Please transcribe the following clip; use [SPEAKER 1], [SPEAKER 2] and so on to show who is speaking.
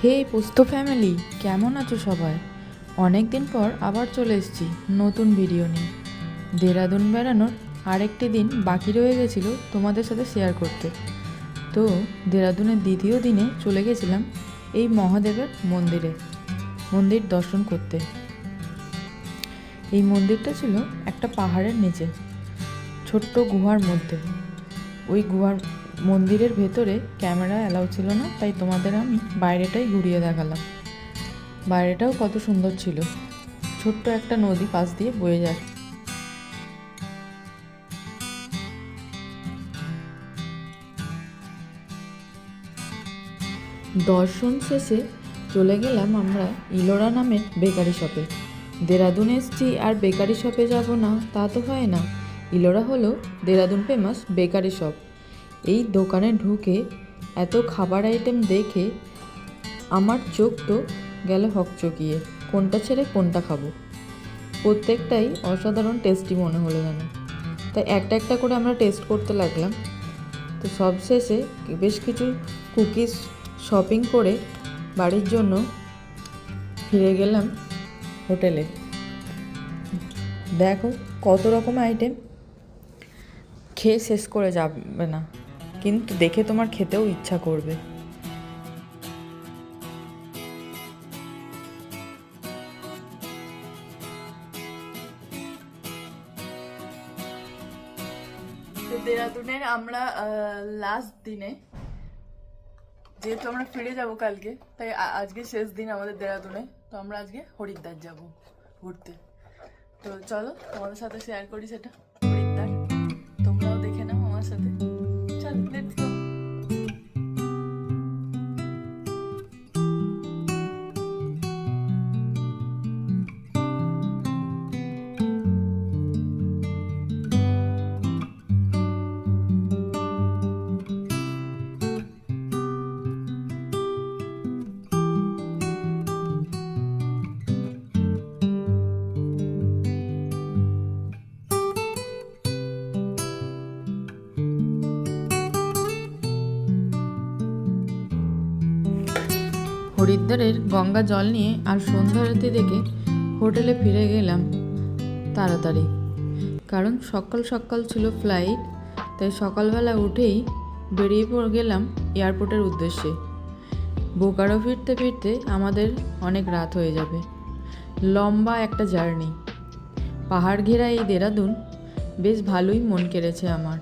[SPEAKER 1] হে পোস্ত ফ্যামিলি, কেমন আছো সবাই? অনেক দিন পর আবার চলে এসেছি নতুন ভিডিও নিয়ে। দেরাদুন বেড়ানোর আরেকটি দিন বাকি রয়ে গেছিল তোমাদের সাথে শেয়ার করতে। তো দেরাদুনের দ্বিতীয় দিনে চলে গেছিলাম এই মহাদেবের মন্দির দর্শন করতে। এই মন্দিরটা ছিল একটা পাহাড়ের নিচে, ছোট্ট গুহার মধ্যে। ওই মন্দিরের ভেতরে ক্যামেরা অ্যালাউ ছিল না, তাই তোমাদের আমি বাইরেটাই ঘুরিয়ে দেখালাম। বাইরেটাও কত সুন্দর ছিল, ছোট্ট একটা নদী পাশ দিয়ে বয়ে যায়। দর্শন শেষে চলে গেলাম আমরা ইলোরা নামের বেকারি শপে। দেরাদুনে এসছি আর বেকারি শপে যাব না তা তো হয় না। ইলোরা হলো দেরাদুন ফেমাস বেকারি শপ। এই দোকানে ঢুকে এত খাবার আইটেম দেখে আমার চোখ তো গেল হকচকিয়ে, কোনটা ছেড়ে কোনটা খাবো। প্রত্যেকটাই অসাধারণ টেস্টি মনে হলো যেন, তাই একটা একটা করে আমরা টেস্ট করতে লাগলাম। তো সবশেষে বেশ কিছু কুকিজ শপিং করে বাড়ির জন্য ফিরে গেলাম হোটেলে। দেখো কত রকম আইটেম, খেয়ে শেষ করে যাবে না, কিন্তু দেখে তোমার খেতেও ইচ্ছা করবে। তো দেরাদুনের আমরা লাস্ট দিনে, যেহেতু আমরা ফিরে যাব কালকে, তাই আজকে শেষ দিন আমাদের দেরাদুনে। তো আমরা আজকে হরিদ্বার যাব ঘুরতে। তো চলো তোমাদের সাথে শেয়ার করি সেটা, হরিদ্বার তোমরাও দেখে নাও আমার সাথে। চল লেটস গো। হরিদ্বারের গঙ্গা জল নিয়ে আর সন্ধ্যা আরতি দেখে হোটেলে ফিরে গেলাম তাড়াতাড়ি, কারণ সকাল সকাল ছিল ফ্লাইট। তাই সকালবেলা উঠেই বেরিয়ে গেলাম এয়ারপোর্টের উদ্দেশ্যে। বোকারো ফিরতে ফিরতে আমাদের অনেক রাত হয়ে যাবে। লম্বা একটা জার্নি, পাহাড় ঘেরা এই দেরাদুন বেশ ভালোই মন কেড়েছে আমার।